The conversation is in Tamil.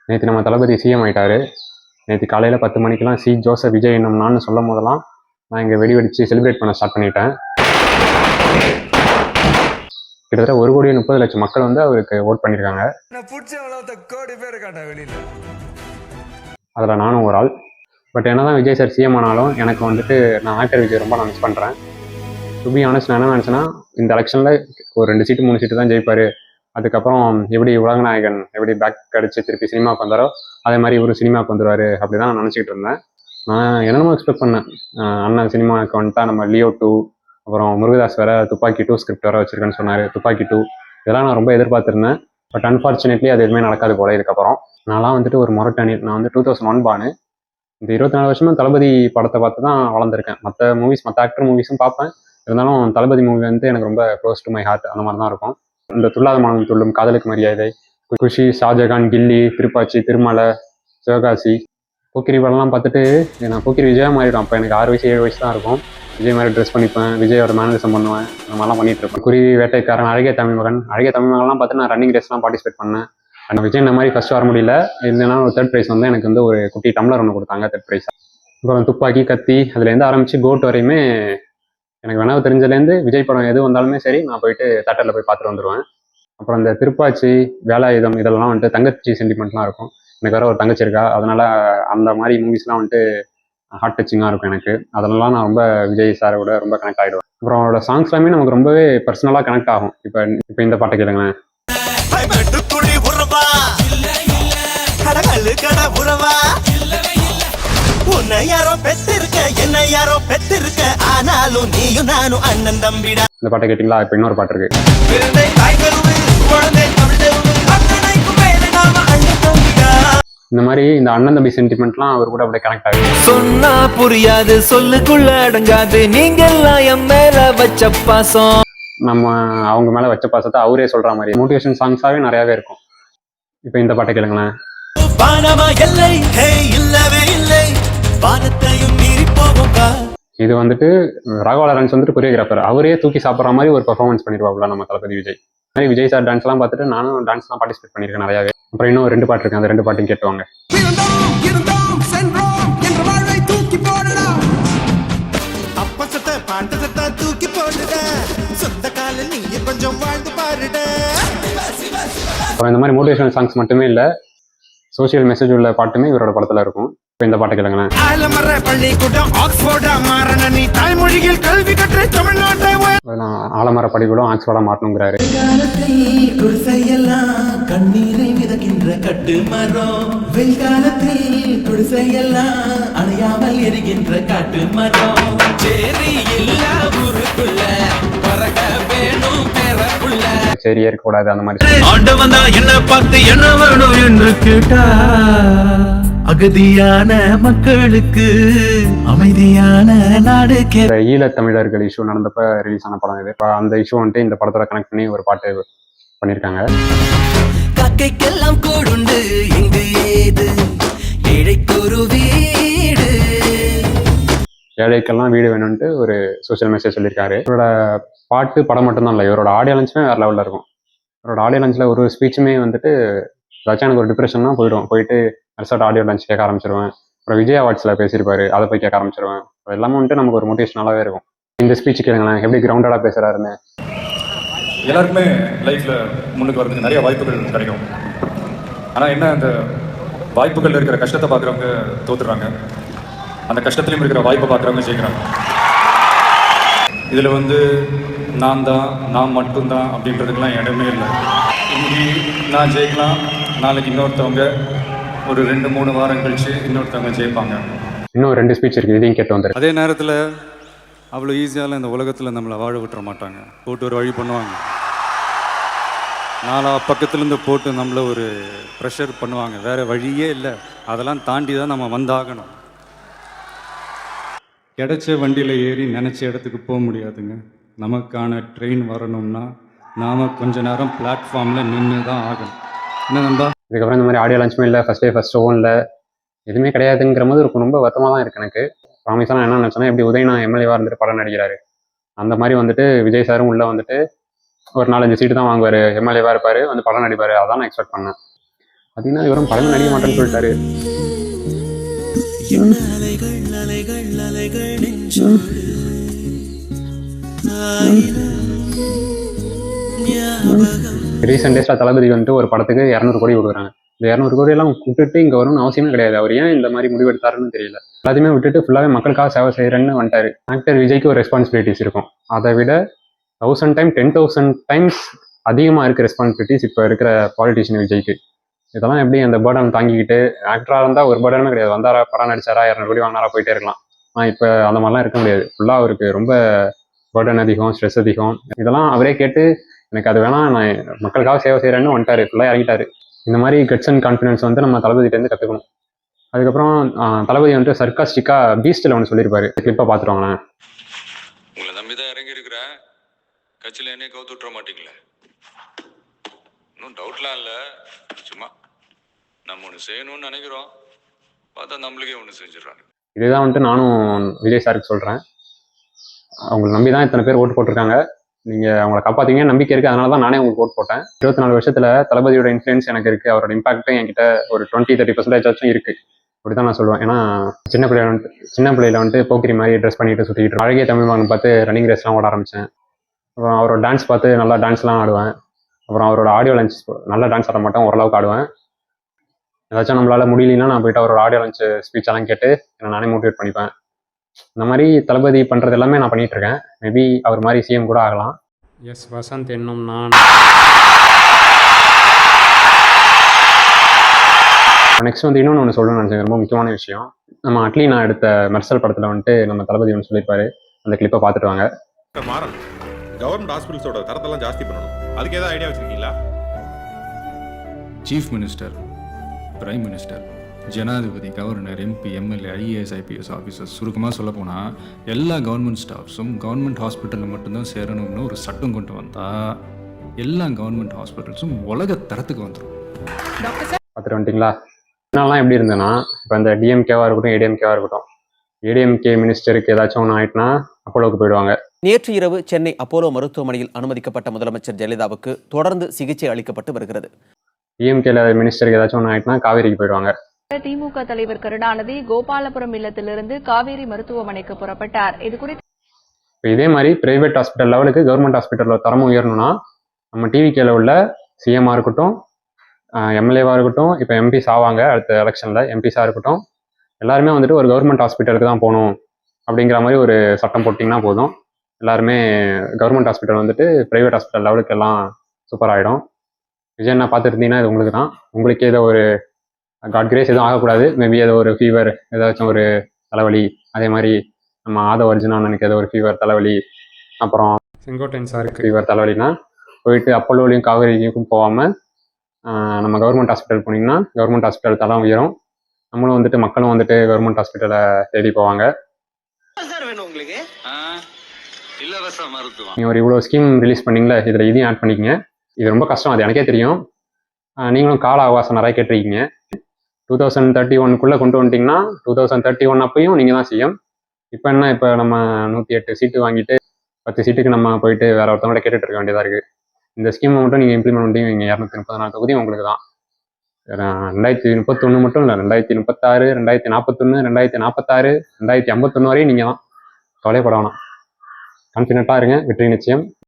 நேற்று நம்ம தளபதி சிஎம் ஆயிட்டாரு. நேற்று காலையில் 10 மணிக்கெல்லாம் சி ஜோசப் விஜய் என்னும் நான் சொல்லும் போதெல்லாம் நான் இங்கே வெடி வெடித்து செலிப்ரேட் பண்ண ஸ்டார்ட் பண்ணிட்டேன். கிட்டத்தட்ட 1,30,00,000 மக்கள் வந்து அவருக்கு ஓட் பண்ணியிருக்காங்க. அதில் நானும் ஒரு ஆள். பட் என்ன தான் விஜய் சார் சிஎம் ஆனாலும் எனக்கு வந்துட்டு நான் ஆக்டர் விஜய் ரொம்ப நான் மிஸ் பண்ணுறேன். டு பி ஆனஸ்ட், நான் என்ன நினச்சேன்னா இந்த எலெக்ஷனில் ஒரு 2 சீட்டு 3 சீட்டு தான் ஜெயிப்பார். அதுக்கப்புறம் எப்படி உலகநாயகன் எப்படி பேக் அடித்து திருப்பி சினிமாவுக்கு வந்தாரோ அதே மாதிரி இவரு சினிமாவுக்கு வந்துடுவார் அப்படி தான் நான் நினச்சிக்கிட்டு இருந்தேன். நான் என்னென்னமோ எக்ஸ்பெக்ட் பண்ணேன். அண்ணன் சினிமாவுக்கு வந்துட்டா நம்ம லியோ 2, அப்புறம் முருகதாஸ் வேறு துப்பாக்கி 2 ஸ்கிரிப்ட் வேறு வச்சிருக்கேன்னு சொன்னார். துப்பாக்கி 2 இதெல்லாம் நான் ரொம்ப எதிர்பார்த்துருந்தேன். பட் அன்ஃபார்ச்சுனேட்லி அது எதுவுமே நடக்காது போல. இதுக்கப்புறம் நான்லாம் வந்துட்டு ஒரு மொரட்டணி. நான் வந்து 2001 பானு. இந்த 24 வருஷமும் தளபதி படத்தை பார்த்து தான் வளர்ந்துருக்கேன். மற்ற ஆக்டர் மூவிஸும் பார்ப்பேன். இருந்தாலும் தளபதி மூவி வந்து எனக்கு ரொம்ப க்ளோஸ் டு மை ஹார்ட். அந்த மாதிரி தான் இருக்கும். இந்த துள்ளாத மனம் துள்ளும், காதலுக்கு மரியாதை, குஷி, ஷாஜகான், கில்லி, திருப்பாச்சி, திருமலை, சிவகாசி, போக்கிரி படம்லாம் பார்த்துட்டு நான் போக்கிரி விஜயா மாறிடும். அப்போ எனக்கு 6 வயசு 7 வயசு தான் இருக்கும். விஜய் மாதிரி ட்ரெஸ் பண்ணிப்பேன், விஜயோட மேனரிசம் பண்ணுவேன், அந்த மாதிரிலாம் பண்ணிட்டு இருப்பேன். குருவி, வேட்டைக்காரன், அழகிய தமிழ் மகன்லாம் பார்த்து நான் ரன்னிங் ரேஸ்லாம் பார்ட்டிசிபேட் பண்ணேன். அந்த விஜய் இந்த மாதிரி ஃபர்ஸ்ட் வர முடியல. இல்லைன்னா ஒரு 3rd ப்ரைஸ் வந்து எனக்கு வந்து ஒரு குட்டி டம்ளர் ஒன்று கொடுத்தாங்க 3rd ப்ரைஸ். அப்புறம் துப்பாக்கி, கத்தி, அதுலேருந்து ஆரம்பித்து கோட் வரையுமே எனக்கு வேணாவது தெரிஞ்சதுலேருந்து விஜய் படம் எது வந்தாலுமே சரி நான் போயிட்டு தேட்டரில் போய் பார்த்துட்டு வந்துடுவேன். அப்புறம் இந்த திருப்பாச்சி, வேலாயுதம் இதெல்லாம் வந்துட்டு தங்கச்சி சென்டிமெண்ட்லாம் இருக்கும். எனக்கு வேறு ஒரு தங்கச்சி இருக்கா, அதனால் அந்த மாதிரி மூவிஸ்லாம் வந்துட்டு ஹார்ட் டச்சிங்காக இருக்கும் எனக்கு. அதெல்லாம் நான் ரொம்ப விஜய் சாரோட ரொம்ப கனெக்ட் ஆகிடுவேன். அப்புறம் அவரோட சாங்ஸ் எல்லாமே நமக்கு ரொம்பவே பர்சனலாக கனெக்ட் ஆகும். இப்போ இந்த பாட்டை கேளுங்களேன். இந்த பாட்டை கேட்டீங்களா? இப்போ இன்னொரு பாட்டு இருக்கு. இந்த மாதிரி இந்த அண்ணன் தம்பி சென்டிமெண்ட்லாம் அவர் கூட அப்படியே கனெக்ட் ஆகுது. சொன்னா புரியாது, சொல்லுக்குள்ள அடங்காது, நீங்க எல்லாம் என் மேல வச்ச பாசம். நம்ம அவங்க மேல வச்ச பாசத்தை அவரே சொல்ற மாதிரி மோட்டிவேஷன் சாங்ஸாவே நிறையவே இருக்கும். இப்போ இந்த பாட்டை கேளுங்களேன். இது வந்துட்டு ராகவா லாரன்ஸ் வந்துட்டு கொரியோகிராஃபர். அவரே தூக்கி சாப்பிட்ற மாதிரி ஒரு பெர்ஃபார்மன்ஸ் பண்ணிடுவாப்ல நம்ம தளபதி விஜய். மாதிரி விஜய் சார் டான்ஸ்லாம் பார்த்துட்டு நானும் டான்ஸ்லாம் பார்ட்டிசிபேட் பண்ணியிருக்கேன் நிறையாவே. அப்புறம் இன்னும் 2 பாட்டு இருக்கு, அந்த 2 பாட்டையும் கேட்டுவாங்க. அப்புறம் இந்த மாதிரி மோட்டிவேஷனல் சாங்ஸ் மட்டுமே இல்லை, சோசியல் மெசேஜ் உள்ள பாட்டுமே இவரோட படத்தில் இருக்கும். இப்போ இந்த பாட்டை கேளுங்களேன். ஆலமர பள்ளிக்கூடம் ஆக்ஸ்போர்டா மாட்டணுங்கிறாரு. கண்ணீரை மிதக்கின்ற கட்டு மரம், வெள்காலத்தில் குடிசையெல்லாம் அணையாமல் எரிகின்ற காட்டு மரம், சரி இருக்கக்கூடாது அந்த மாதிரி. ஆண்டவன் தான் என்ன பார்த்து என்ன வேணும் என்று கேட்டா, அகதியான மக்களுக்கு அமைதியான நாடு. ஈழத்தமிழர்கள் இஷ்யூ நடந்தப்ப ரிலீஸ் ஆன படம் இது. அந்த இஷ்யூ வந்துட்டு இந்த படத்தோட கனெக்ட் பண்ணி ஒரு பாட்டு பண்ணியிருக்காங்க. ஏழைக்கெல்லாம் வீடு வேணும்ட்டு ஒரு சோசியல் மெசேஜ் சொல்லியிருக்காரு. இவரோட பாட்டு படம் மட்டும்தான் இல்லை, இவரோட ஆடியோ லான்ச்சுமே வேறு லெவலில் இருக்கும். இவரோட ஆடியோ லான்ச்சில் ஒரு ஸ்பீச்சுமே வந்துட்டு ஏதாச்சும் எனக்கு ஒரு டிப்ரெஷன்னா போயிட்டு ரிசார்ட் ஆடியோ லான்ச் கேட்க ஆரம்பிச்சிருவேன். அப்புறம் விஜய் அவார்ட்ஸில் பேசியிருப்பாரு, அதை போய் கேட்க ஆரம்பிச்சிருவேன். அது எல்லாமே வந்துட்டு நமக்கு ஒரு மோட்டிவேஷனாகவே இருக்கும். இந்த ஸ்பீச் கேளுங்களேன், எப்படி கிரவுண்டடாக பேசுகிறாருன்னு. எல்லாருக்குமே லைஃப்பில் முன்னுக்கு வரதுக்கு நிறைய வாய்ப்புகள் கிடைக்கும். ஆனால் என்ன, அந்த வாய்ப்புகள் இருக்கிற கஷ்டத்தை பார்க்குறவங்க தோத்துடுறாங்க, அந்த கஷ்டத்துலையும் இருக்கிற வாய்ப்பை பார்க்குறவங்க ஜெயிக்கிறாங்க. இதில் வந்து நான் மட்டும்தான் அப்படின்றதுக்கெலாம் இடமே இல்லை. இன்னைக்கு நான் ஜெயிக்கலாம், நாளைக்கு இன்னொருத்தவங்க ஒரு 2-3 வாரம் கழிச்சு இன்னொருத்தவங்க ஜெயிப்பாங்க. இன்னும் 2 ஸ்பீச் இருக்குது, இதையும் கேட்டு வந்துரு. அதே நேரத்தில் அவ்வளோ ஈஸியால் இந்த உலகத்தில் நம்மளை வாழ விட்டுற மாட்டாங்க. போட்டு ஒரு வழி பண்ணுவாங்க, 4 பக்கத்துலேருந்து போட்டு நம்மளை ஒரு ப்ரெஷர் பண்ணுவாங்க. வேறு வழியே இல்லை, அதெல்லாம் தாண்டி தான் நம்ம வந்தாகணும். கிடைச்ச வண்டியில் ஏறி நினச்ச இடத்துக்கு போக முடியாதுங்க. நமக்கான ட்ரெயின் வரணும்னா நாம் கொஞ்ச நேரம் பிளாட்ஃபார்மில் நின்று தான் ஆகணும். என்ன நண்பா? இதுக்கப்புறம் இந்த மாதிரி ஆடியோ லான்ச்சுமே இல்லை, ஃபர்ஸ்ட் ஷோ இல்லை, எதுவுமே கிடையாதுங்கிற போது ரொம்ப வருத்தமாக தான் இருக்குது எனக்கு. ப்ராமிஸாக நான் என்ன நினச்சேன்னா, எப்படி உதயனா எம்எல்ஏவாக இருந்துட்டு படம் நடிக்கிறாரு, அந்த மாதிரி வந்துட்டு விஜய் சாரும் உள்ளே வந்துட்டு ஒரு 4-5 சீட்டு தான் வாங்குவார், எம்எல்ஏவாக இருப்பார், வந்து படம் நடிப்பார். அதான் நான் எக்ஸ்பெக்ட் பண்ணேன். பார்த்தீங்கன்னா இவரும் படமே நடிக்க மாட்டேன்னு சொல்லிட்டாரு. ரீசெண்ட் டேஸில் தளபதி வந்துட்டு ஒரு படத்துக்கு 200 கோடி கொடுக்குறாங்க. இந்த 200 கோடியெல்லாம் விட்டுட்டு இங்கே வரும்னு அவசியமே கிடையாது. அவர் ஏன் இந்த மாதிரி முடிவு எடுத்தாருன்னு தெரியல. எல்லாத்தையுமே விட்டுட்டு ஃபுல்லாகவே மக்களுக்காக சேவை செய்கிறேன்னு வந்துட்டாரு. ஆக்டர் விஜய்க்கு ஒரு ரெஸ்பான்சிபிலிட்டிஸ் இருக்கும். அதை விட 1000 டைம் 10,000 டைம்ஸ் அதிகமாக இருக்க ரெஸ்பான்சிபிலிட்டிஸ் இப்போ இருக்கிற பாலிட்டிஷியன் விஜய்க்கு. இதெல்லாம் எப்படி அந்த பேர்டன் தாங்கிக்கிட்டு ஆக்டராக இருந்தால் ஒரு பேர்டனுமே கிடையாது. வந்தாரா, படம் நடிச்சாரா, 200 கோடி வாங்கினாரா, போயிட்டே இருக்கலாம். ஆனால் இப்போ அந்த மாதிரிலாம் இருக்க முடியாது. ஃபுல்லாக அவருக்கு ரொம்ப பேர்டன் அதிகம், ஸ்ட்ரெஸ் அதிகம். இதெல்லாம் அவரே கேட்டு எனக்கு அது வேணாம், நான் மக்களுக்காக சேவை செய்கிறேன்னு வந்துட்டாரு. ஃபுல்லாக இறங்கிட்டாரு. இந்த மாதிரி கட்ஸ் அண்ட் கான்ஃபிடன்ஸ் வந்து நம்ம தளபதியிலேருந்து கற்றுக்கணும். அதுக்கப்புறம் தளபதி வந்துட்டு சர்க்காஸ்டிக்காக பீஸ்டில் ஒன்று சொல்லியிருப்பாரு. கிளிப்பை பார்த்துருவாங்களேன். உங்களை நம்பி தான் இறங்கி இருக்கிறேன். கட்சியில் என்னைய கவுத்து விட்டுற மாட்டீங்களே? இன்னும் டவுட்லாம் இல்லை. சும்மா நம்ம ஒன்று செய்யணும்னு நினைக்கிறோம், பார்த்தா நம்மளுக்கே ஒன்று செஞ்சிடறாங்க. இதுதான் வந்துட்டு நானும் விஜய் சாருக்கு சொல்கிறேன். அவங்களை நம்பி தான் இத்தனை பேர் ஓட்டு போட்டிருக்காங்க. நீங்கள் அவங்களை காப்பாற்றிங்க நம்பிக்கை இருக்குது. அதனால தான் நானே உங்களுக்கு ஓட்டு போட்டேன். 24 வருஷத்தில் தளபதியோட இன்ஃப்ளூயன்ஸ் எனக்கு இருக்குது. அவரோட இம்பாக்ட்டும் என்கிட்ட ஒரு 20-30% இருக்குது. அப்படி தான் நான் சொல்லுவேன். ஏன்னா சின்ன பிள்ளையில வந்துட்டு போக்கிரி மாதிரி ட்ரெஸ் பண்ணிட்டு சுற்றிக்கிட்டு இருக்கேன். அழகிய தமிழ் மகன் பார்த்து ரன்னிங் ரேஸ்லாம் ஓட ஆரம்பித்தேன். அப்புறம் அவரோட டான்ஸ் பார்த்து நல்லா டான்ஸ்லாம் ஆடுவேன். அப்புறம் அவரோட ஆடியோ லஞ்ச் நல்லா டான்ஸ் ஆட மாட்டேன், ஓரளவுக்கு ஆடுவேன். ஏதாச்சும் நம்மளால் முடியலன்னா நான் போயிட்டு அவரோட ஆடியோ லஞ்ச் ஸ்பீச்செல்லாம் கேட்டு என்னை நானே மோட்டிவேட் பண்ணிப்பேன். இந்த மாதிரி தளபதி பண்ணுறது எல்லாமே நான் பண்ணிகிட்டு இருக்கேன். மேபி அவர் மாதிரி சிஎம் கூட ஆகலாம். எஸ் வசந்த் என்னும் நான். நெக்ஸ்ட் வந்து இன்னொன்று ஒன்று சொல்லணும்னு நினச்சேன். ரொம்ப முக்கியமான விஷயம். நம்ம அட்லி நான் எடுத்த மெர்சல் படத்தில் வந்துட்டு நம்ம தளபதி ஒன்று சொல்லியிருப்பாரு. அந்த கிளிப்பை பார்த்துட்டு வாங்க. மாறன் கவர்மெண்ட் ஹாஸ்பிட்டல்ஸோட தரத்தெல்லாம் ஜாஸ்தி பண்ணணும். அதுக்கு ஏதாவது ஐடியா வச்சிருக்கீங்களா? சீஃப் மினிஸ்டர், பிரைம் மினிஸ்டர், ஜனாதிபதி, governor, MP, MLA, IAS, IPS officers, சுருக்கமாக சொல்ல போனால் எல்லா கவர்மெண்ட் ஸ்டாஃப்ஸும் கவர்மெண்ட் ஹாஸ்பிட்டலில் மட்டும்தான் சேரணும்னு ஒரு சட்டம் கொண்டு வந்தால் எல்லா கவர்மெண்ட் ஹாஸ்பிட்டல்ஸும் உலக தரத்துக்கு வந்துடும். பார்த்துட்டு வந்துட்டிங்களா? இதனாலாம் எப்படி இருந்ததுன்னா, இப்போ இந்த டிஎம்கேவாக இருக்கட்டும், ஏடிஎம்கேவாக இருக்கட்டும், ஏடிஎம்கே மினிஸ்டருக்கு ஏதாச்சும் ஒன்று ஆயிட்டுனா அப்போலோக்கு போயிடுவாங்க. நேற்று இரவு சென்னை அப்போலோ மருத்துவமனையில் அனுமதிக்கப்பட்ட முதலமைச்சர் ஜெயலலிதாவுக்கு தொடர்ந்து சிகிச்சை அளிக்கப்பட்டு வருகிறது. டிஎம்கேல மினிஸ்டருக்கு ஏதாச்சும் ஒன்று ஆயிட்டுனா காவேரிக்கு போயிடுவாங்க. திமுக தலைவர் கருணாநிதி கோபாலபுரம் இல்லத்திலிருந்து காவேரி மருத்துவமனைக்கு புறப்பட்டார். இது குறித்து இப்போ இதே மாதிரி பிரைவேட் ஹாஸ்பிட்டல் லெவலுக்கு கவர்மெண்ட் ஹாஸ்பிட்டலில் தரம் உயரணும்னா நம்ம டிவிகேல உள்ள சிஎம்மாக இருக்கட்டும், எம்எல்ஏவாக இருக்கட்டும், இப்போ எம்பிஸ் ஆவாங்க அடுத்த எலெக்ஷனில், எம்பிஸாக இருக்கட்டும், எல்லாருமே வந்துட்டு ஒரு கவர்மெண்ட் ஹாஸ்பிட்டலுக்கு தான் போகணும் அப்படிங்கிற மாதிரி ஒரு சட்டம் போட்டிங்கன்னா போதும். எல்லாருமே கவர்மெண்ட் ஹாஸ்பிட்டல் வந்துட்டு ப்ரைவேட் ஹாஸ்பிட்டல் லெவலுக்கு எல்லாம் சூப்பர் ஆகிடும். விஜய் நான் பார்த்துருந்தீங்கன்னா இது உங்களுக்கு தான். உங்களுக்கே ஏதோ ஒரு காட் கிரேஸ் எதுவும் ஆகக்கூடாது. மேபி ஏதோ ஒரு ஃபீவர், ஏதாச்சும் ஒரு தலைவலி, அதே மாதிரி நம்ம ஆதவ அர்ஜுனா எனக்கு ஏதோ ஒரு ஃபீவர், தலைவலி, அப்புறம் செங்கோட்டையன் சாருக்கு ஃபீவர், தலைவலினா போயிட்டு அப்போலோலையும் காவேரிக்கும் போகாமல் நம்ம கவர்மெண்ட் ஹாஸ்பிட்டல் போனீங்கன்னா கவர்மெண்ட் ஹாஸ்பிட்டல் தரம் உயரும். நம்மளும் வந்துட்டு மக்களும் வந்துட்டு கவர்மெண்ட் ஹாஸ்பிட்டலை தேடி போவாங்க. நீங்கள் ஒரு இவ்வளோ ஸ்கீம் ரிலீஸ் பண்ணீங்களே, இதில் இதையும் ஆட் பண்ணிக்கங்க. இது ரொம்ப கஷ்டம், அது எனக்கே தெரியும். நீங்களும் கால அவகாசம் நிறைய கேட்டிருக்கீங்க. 2031 கொண்டு வந்துட்டிங்கன்னா 2031 அப்பையும் நீங்கள் தான் சிஎம். இப்போ என்ன, இப்போ நம்ம 108 சீட்டு வாங்கிட்டு 10 சீட்டுக்கு நம்ம போயிட்டு வேற ஒருத்தவங்கள்ட்ட கேட்டுட்டு இருக்க வேண்டியதாக இருக்குது. இந்த ஸ்கீமை மட்டும் நீங்கள் இம்ப்ளிமெண்ட் பண்ணி நீங்கள் 234 தொகுதியும் உங்களுக்கு தான். 2031 மட்டும் இல்லை, 2036, 2041, 2046, 2051 வரையும் நீங்கள் தான். கவலைப்பட வேணாம். கான்ஃபிடென்ட்டாக இருங்க, வெற்றி நிச்சயம்.